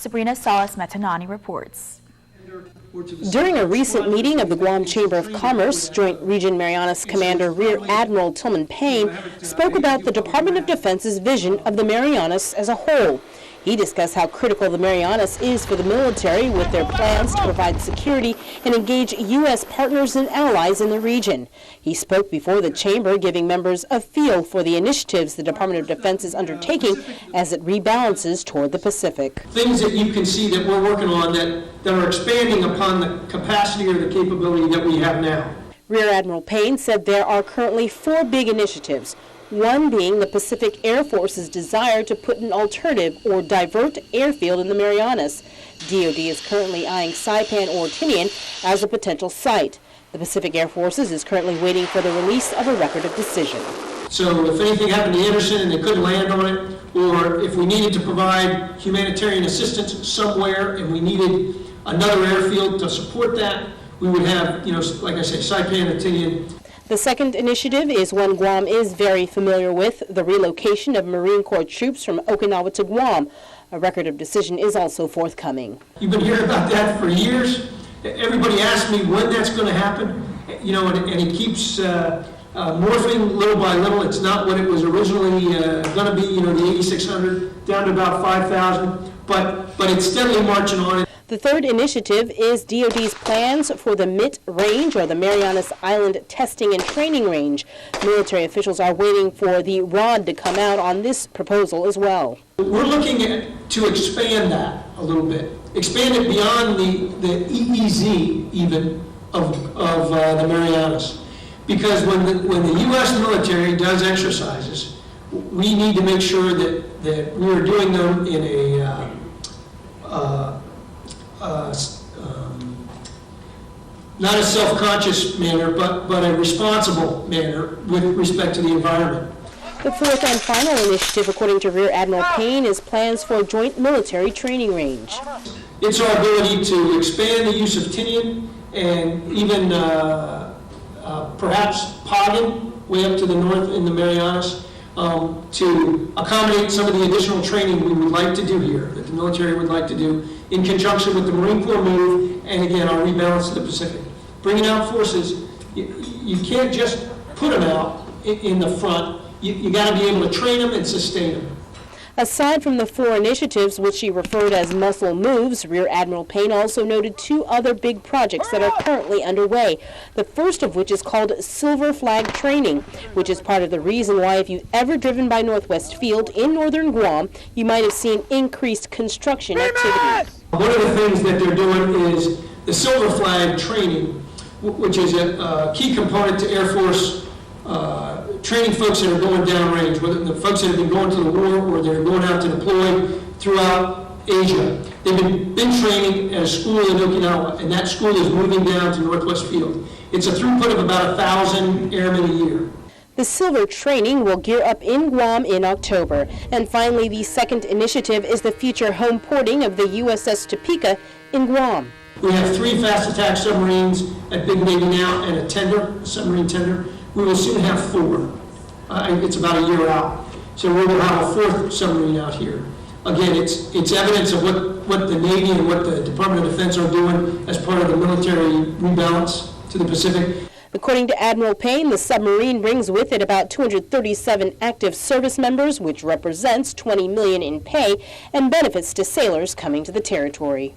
Sabrina Salas-Metanani reports. During a recent meeting of the Guam Chamber of Commerce, Joint Region Marianas Commander Rear Admiral Tillman Payne spoke about the Department of Defense's vision of the Marianas as a whole. He discussed how critical the Marianas is for the military with their plans to provide security and engage U.S. partners and allies in the region. He spoke before the Chamber, giving members a feel for the initiatives the Department of Defense is undertaking as it rebalances toward the Pacific. Things that you can see that we're working on that are expanding upon the capacity or the capability that we have now. Rear Admiral Payne said there are currently 4 big initiatives. One being the Pacific Air Force's desire to put an alternative or divert airfield in the Marianas. DoD is currently eyeing Saipan or Tinian as a potential site. The Pacific Air Forces is currently waiting for the release of a record of decision. So if anything happened to Anderson and they couldn't land on it, or if we needed to provide humanitarian assistance somewhere and we needed another airfield to support that, we would have, like I say, Saipan and Tinian. The second initiative is one Guam is very familiar with, the relocation of Marine Corps troops from Okinawa to Guam. A record of decision is also forthcoming. You've been hearing about that for years. Everybody asks me when that's going to happen, and it keeps morphing little by little. It's not what it was originally going to be, the 8,600 down to about 5,000, but it's steadily marching on. The third initiative is DoD's plans for the MIT range, or the Marianas Island Testing and Training Range. Military officials are waiting for the ROD to come out on this proposal as well. We're looking to expand that a little bit, expand it beyond the EEZ even of the Marianas. Because when the U.S. military does exercises, we need to make sure that we are doing them in a not a self-conscious manner, but a responsible manner with respect to the environment. The fourth and final initiative, according to Rear Admiral Payne, is plans for a joint military training range. It's our ability to expand the use of Tinian and even perhaps Pagan, way up to the north in the Marianas, to accommodate some of the additional training we would like to do here, that the military would like to do, in conjunction with the Marine Corps move, and again, our rebalance to the Pacific. Bringing out forces, you can't just put them out in the front. You got to be able to train them and sustain them. Aside from the 4 initiatives, which she referred as muscle moves, Rear Admiral Payne also noted 2 other big projects that are currently underway. The first of which is called Silver Flag Training, which is part of the reason why if you've ever driven by Northwest Field in northern Guam, you might have seen increased construction activity. One of the things that they're doing is the Silver Flag Training, which is a key component to Air Force training folks that are going downrange, whether the folks that have been going to the war or they're going out to deploy throughout Asia. They've been training at a school in Okinawa, and that school is moving down to Northwest Field. It's a throughput of about 1,000 airmen a year. The Silver Training will gear up in Guam in October. And finally, the second initiative is the future home porting of the USS Topeka in Guam. We have 3 fast attack submarines at Big Navy now and a submarine tender. We will soon have 4. It's about a year out. So we will have a 4th submarine out here. Again, it's evidence of what the Navy and what the Department of Defense are doing as part of the military rebalance to the Pacific. According to Admiral Payne, the submarine brings with it about 237 active service members, which represents $20 million in pay and benefits to sailors coming to the territory.